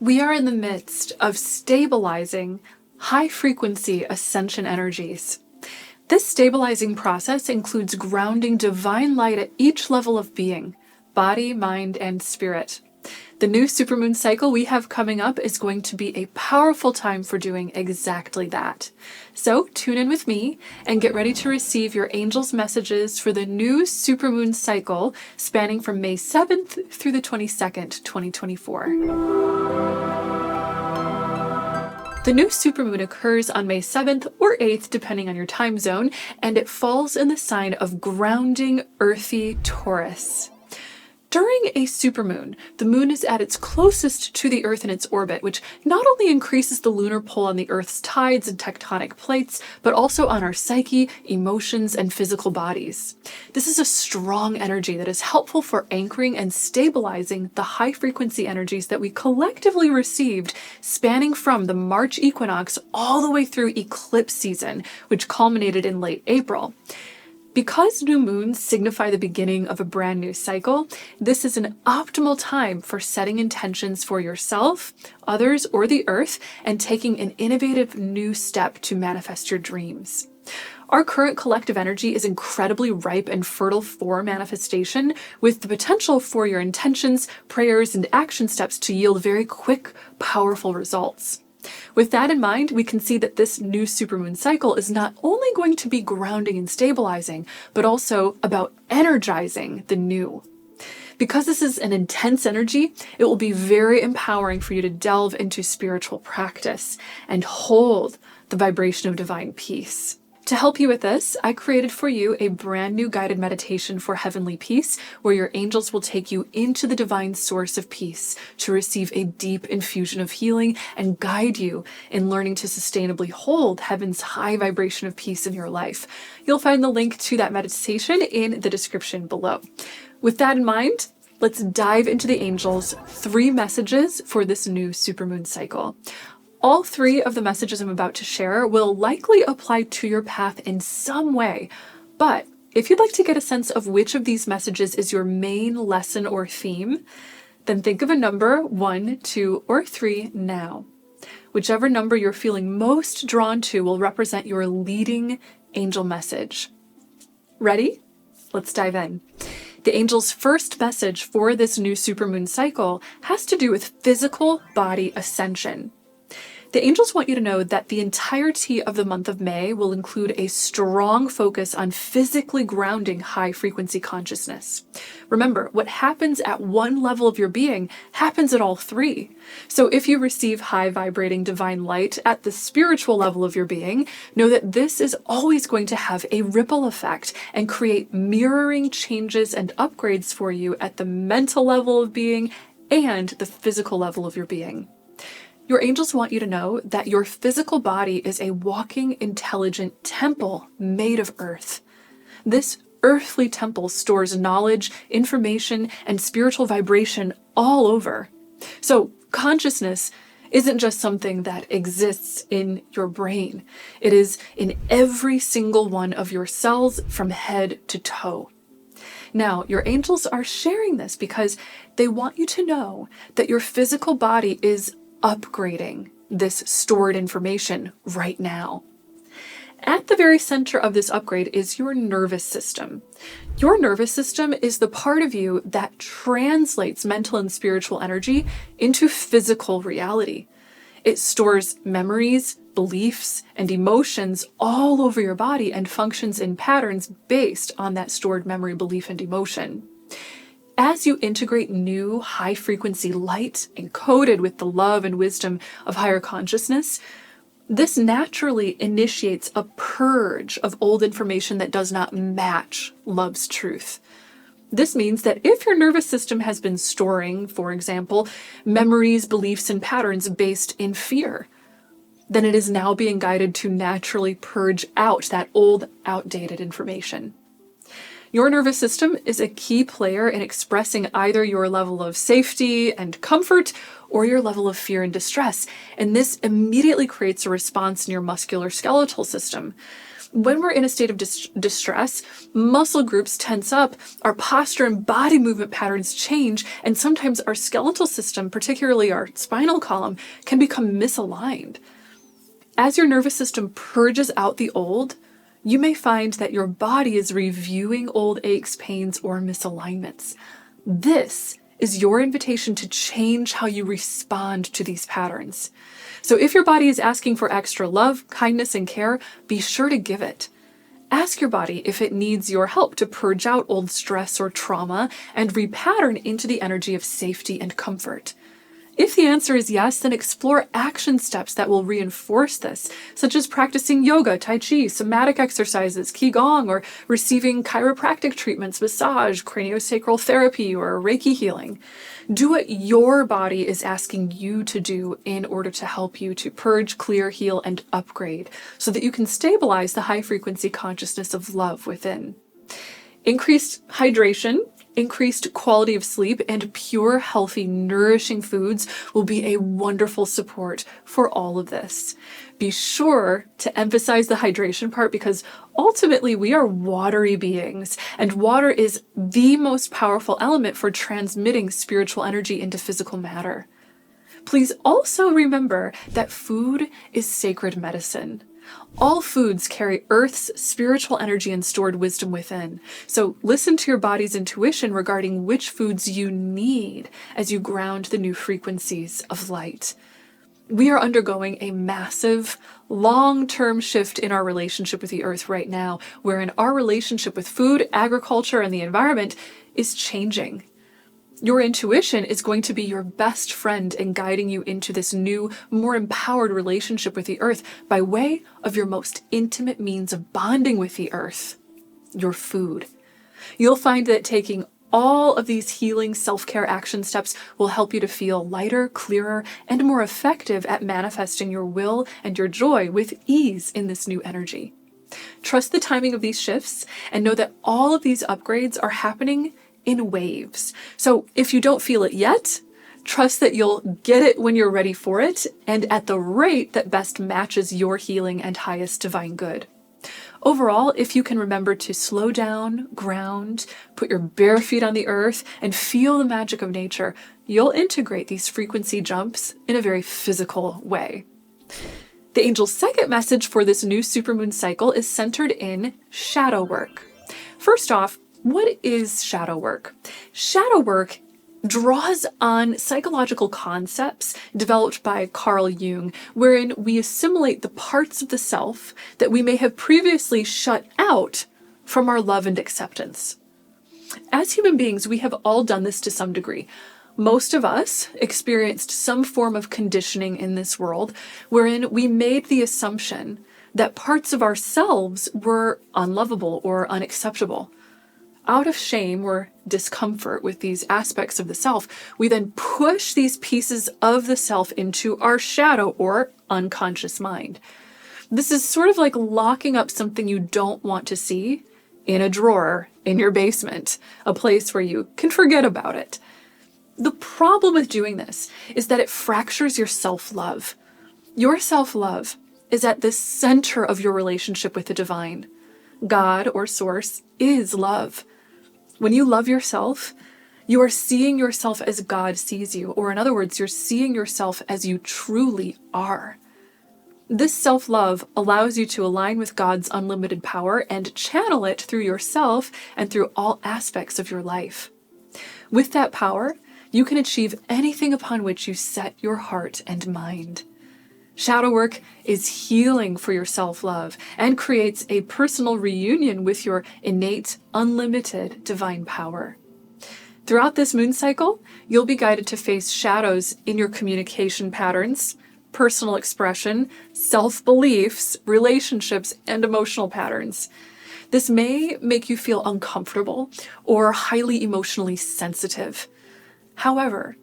We are in the midst of stabilizing high-frequency ascension energies. This stabilizing process includes grounding divine light at each level of being, body, mind, and spirit. The new supermoon cycle we have coming up is going to be a powerful time for doing exactly that. So tune in with me and get ready to receive your angels' messages for the new supermoon cycle spanning from May 7th through the 22nd, 2024. The new supermoon occurs on May 7th or 8th, depending on your time zone, and it falls in the sign of grounding, earthy Taurus. During a supermoon, the moon is at its closest to the Earth in its orbit, which not only increases the lunar pull on the Earth's tides and tectonic plates, but also on our psyche, emotions, and physical bodies. This is a strong energy that is helpful for anchoring and stabilizing the high-frequency energies that we collectively received, spanning from the March Equinox all the way through Eclipse season, which culminated in late April. Because new moons signify the beginning of a brand new cycle, this is an optimal time for setting intentions for yourself, others, or the earth, and taking an innovative new step to manifest your dreams. Our current collective energy is incredibly ripe and fertile for manifestation, with the potential for your intentions, prayers, and action steps to yield very quick, powerful results. With that in mind, we can see that this new supermoon cycle is not only going to be grounding and stabilizing, but also about energizing the new. Because this is an intense energy, it will be very empowering for you to delve into spiritual practice and hold the vibration of divine peace. To help you with this, I created for you a brand new guided meditation for heavenly peace, where your angels will take you into the divine source of peace to receive a deep infusion of healing and guide you in learning to sustainably hold heaven's high vibration of peace in your life. You'll find the link to that meditation in the description below. With that in mind, let's dive into the angels' 3 messages for this new supermoon cycle. All 3 of the messages I'm about to share will likely apply to your path in some way, but if you'd like to get a sense of which of these messages is your main lesson or theme, then think of a number 1, 2, or 3 now. Whichever number you're feeling most drawn to will represent your leading angel message. Ready? Let's dive in. The angel's first message for this new supermoon cycle has to do with physical body ascension. The angels want you to know that the entirety of the month of May will include a strong focus on physically grounding high-frequency consciousness. Remember, what happens at one level of your being happens at all 3. So if you receive high-vibrating divine light at the spiritual level of your being, know that this is always going to have a ripple effect and create mirroring changes and upgrades for you at the mental level of being and the physical level of your being. Your angels want you to know that your physical body is a walking, intelligent temple made of earth. This earthly temple stores knowledge, information, and spiritual vibration all over. So consciousness isn't just something that exists in your brain. It is in every single one of your cells from head to toe. Now, your angels are sharing this because they want you to know that your physical body is upgrading this stored information right now. At the very center of this upgrade is your nervous system. Your nervous system is the part of you that translates mental and spiritual energy into physical reality. It stores memories, beliefs, and emotions all over your body and functions in patterns based on that stored memory, belief, and emotion. As you integrate new high-frequency light encoded with the love and wisdom of higher consciousness, this naturally initiates a purge of old information that does not match love's truth. This means that if your nervous system has been storing, for example, memories, beliefs, and patterns based in fear, then it is now being guided to naturally purge out that old, outdated information. Your nervous system is a key player in expressing either your level of safety and comfort or your level of fear and distress, and this immediately creates a response in your musculoskeletal system. When we're in a state of distress, muscle groups tense up, our posture and body movement patterns change, and sometimes our skeletal system, particularly our spinal column, can become misaligned. As your nervous system purges out the old, you may find that your body is reviewing old aches, pains, or misalignments. This is your invitation to change how you respond to these patterns. So if your body is asking for extra love, kindness, and care, be sure to give it. Ask your body if it needs your help to purge out old stress or trauma and repattern into the energy of safety and comfort. If the answer is yes, then explore action steps that will reinforce this, such as practicing yoga, tai chi, somatic exercises, qigong, or receiving chiropractic treatments, massage, craniosacral therapy, or Reiki healing. Do what your body is asking you to do in order to help you to purge, clear, heal, and upgrade, so that you can stabilize the high-frequency consciousness of love within. Increased hydration, increased quality of sleep, and pure, healthy, nourishing foods will be a wonderful support for all of this. Be sure to emphasize the hydration part because ultimately we are watery beings, and water is the most powerful element for transmitting spiritual energy into physical matter. Please also remember that food is sacred medicine. All foods carry Earth's spiritual energy and stored wisdom within. So listen to your body's intuition regarding which foods you need as you ground the new frequencies of light. We are undergoing a massive, long-term shift in our relationship with the Earth right now, wherein our relationship with food, agriculture, and the environment is changing. Your intuition is going to be your best friend in guiding you into this new, more empowered relationship with the Earth by way of your most intimate means of bonding with the Earth, your food. You'll find that taking all of these healing self-care action steps will help you to feel lighter, clearer, and more effective at manifesting your will and your joy with ease in this new energy. Trust the timing of these shifts and know that all of these upgrades are happening in waves. So if you don't feel it yet, trust that you'll get it when you're ready for it and at the rate that best matches your healing and highest divine good. Overall, if you can remember to slow down, ground, put your bare feet on the earth, and feel the magic of nature, you'll integrate these frequency jumps in a very physical way. The angel's second message for this new supermoon cycle is centered in shadow work. First off, what is shadow work? Shadow work draws on psychological concepts developed by Carl Jung, wherein we assimilate the parts of the self that we may have previously shut out from our love and acceptance. As human beings, we have all done this to some degree. Most of us experienced some form of conditioning in this world, wherein we made the assumption that parts of ourselves were unlovable or unacceptable. Out of shame or discomfort with these aspects of the self, we then push these pieces of the self into our shadow or unconscious mind. This is sort of like locking up something you don't want to see in a drawer in your basement, a place where you can forget about it. The problem with doing this is that it fractures your self-love. Your self-love is at the center of your relationship with the divine. God or source is love. When you love yourself, you are seeing yourself as God sees you, or in other words, you're seeing yourself as you truly are. This self-love allows you to align with God's unlimited power and channel it through yourself and through all aspects of your life. With that power, you can achieve anything upon which you set your heart and mind. Shadow work is healing for your self-love and creates a personal reunion with your innate, unlimited divine power. Throughout this moon cycle, you'll be guided to face shadows in your communication patterns, personal expression, self-beliefs, relationships, and emotional patterns. This may make you feel uncomfortable or highly emotionally sensitive. However,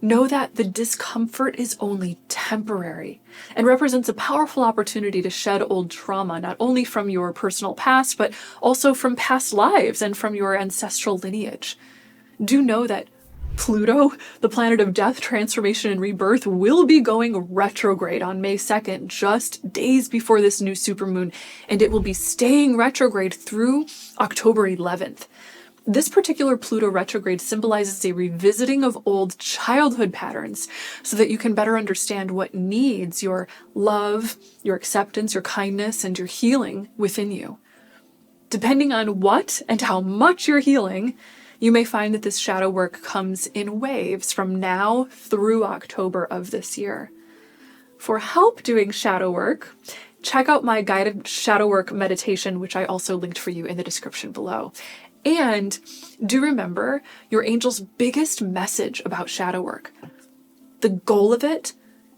know that the discomfort is only temporary and represents a powerful opportunity to shed old trauma, not only from your personal past, but also from past lives and from your ancestral lineage. Do know that Pluto, the planet of death, transformation, and rebirth, will be going retrograde on May 2nd, just days before this new supermoon, and it will be staying retrograde through October 11th. This particular Pluto retrograde symbolizes a revisiting of old childhood patterns so that you can better understand what needs your love, your acceptance, your kindness, and your healing within you. Depending on what and how much you're healing, you may find that this shadow work comes in waves from now through October of this year. For help doing shadow work, check out my guided shadow work meditation, which I also linked for you in the description below. And do remember your angel's biggest message about shadow work. The goal of it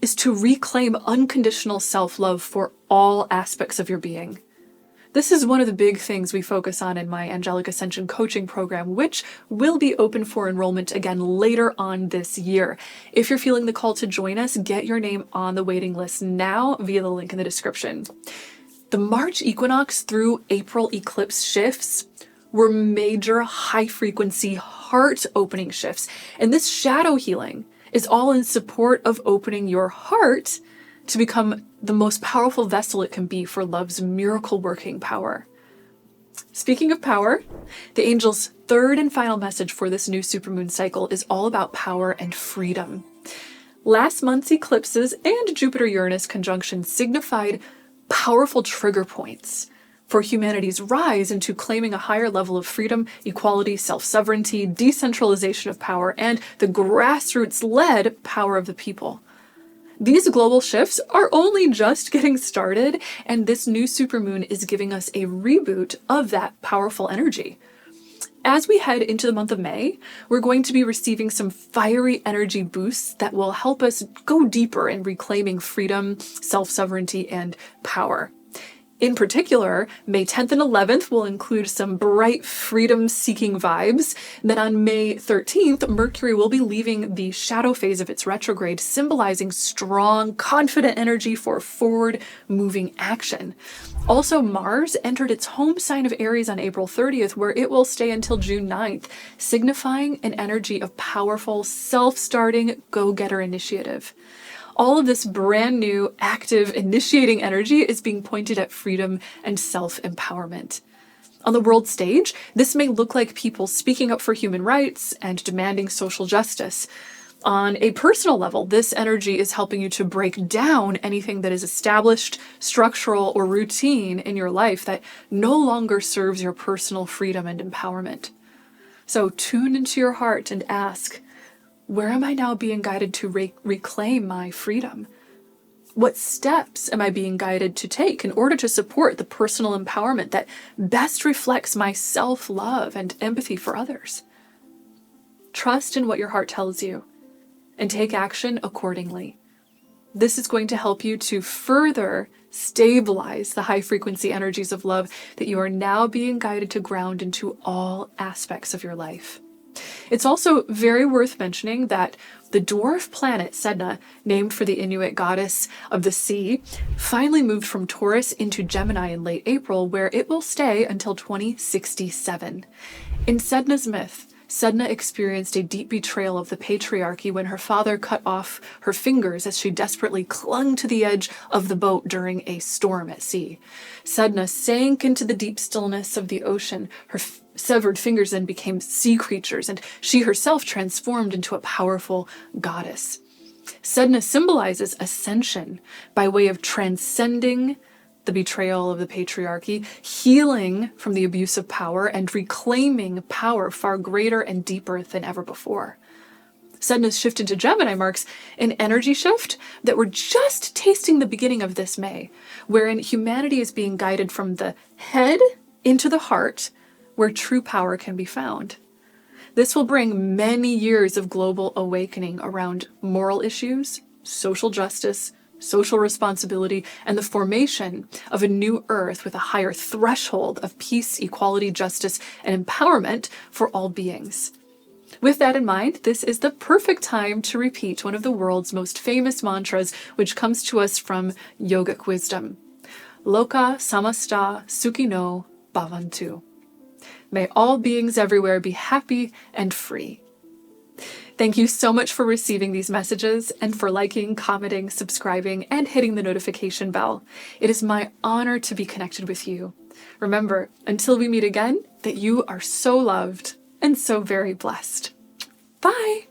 is to reclaim unconditional self-love for all aspects of your being. This is one of the big things we focus on in my Angelic Ascension Coaching Program, which will be open for enrollment again later on this year. If you're feeling the call to join us, get your name on the waiting list now via the link in the description. The March Equinox through April Eclipse shifts were major high-frequency heart-opening shifts, and this shadow healing is all in support of opening your heart to become the most powerful vessel it can be for love's miracle-working power. Speaking of power, the angel's third and final message for this new supermoon cycle is all about power and freedom. Last month's eclipses and Jupiter-Uranus conjunction signified powerful trigger points for humanity's rise into claiming a higher level of freedom, equality, self-sovereignty, decentralization of power, and the grassroots-led power of the people. These global shifts are only just getting started, and this new supermoon is giving us a reboot of that powerful energy. As we head into the month of May, we're going to be receiving some fiery energy boosts that will help us go deeper in reclaiming freedom, self-sovereignty, and power. In particular, May 10th and 11th will include some bright freedom-seeking vibes. Then on May 13th, Mercury will be leaving the shadow phase of its retrograde, symbolizing strong, confident energy for forward-moving action. Also, Mars entered its home sign of Aries on April 30th, where it will stay until June 9th, signifying an energy of powerful, self-starting, go-getter initiative. All of this brand new, active, initiating energy is being pointed at freedom and self-empowerment. On the world stage, this may look like people speaking up for human rights and demanding social justice. On a personal level, this energy is helping you to break down anything that is established, structural, or routine in your life that no longer serves your personal freedom and empowerment. So tune into your heart and ask, where am I now being guided to reclaim my freedom? What steps am I being guided to take in order to support the personal empowerment that best reflects my self-love and empathy for others? Trust in what your heart tells you and take action accordingly. This is going to help you to further stabilize the high-frequency energies of love that you are now being guided to ground into all aspects of your life. It's also very worth mentioning that the dwarf planet Sedna, named for the Inuit goddess of the sea, finally moved from Taurus into Gemini in late April, where it will stay until 2067. In Sedna's myth, Sedna experienced a deep betrayal of the patriarchy when her father cut off her fingers as she desperately clung to the edge of the boat during a storm at sea. Sedna sank into the deep stillness of the ocean. Her severed fingers then became sea creatures, and she herself transformed into a powerful goddess. Sedna symbolizes ascension by way of transcending the betrayal of the patriarchy, healing from the abuse of power, and reclaiming power far greater and deeper than ever before. Sedna's shift into Gemini marks an energy shift that we're just tasting the beginning of this May, wherein humanity is being guided from the head into the heart, where true power can be found. This will bring many years of global awakening around moral issues, social justice, social responsibility, and the formation of a new earth with a higher threshold of peace, equality, justice, and empowerment for all beings. With that in mind, this is the perfect time to repeat one of the world's most famous mantras, which comes to us from yogic wisdom. Loka samasta sukhino bhavantu. May all beings everywhere be happy and free. Thank you so much for receiving these messages and for liking, commenting, subscribing, and hitting the notification bell. It is my honor to be connected with you. Remember, until we meet again, that you are so loved and so very blessed. Bye!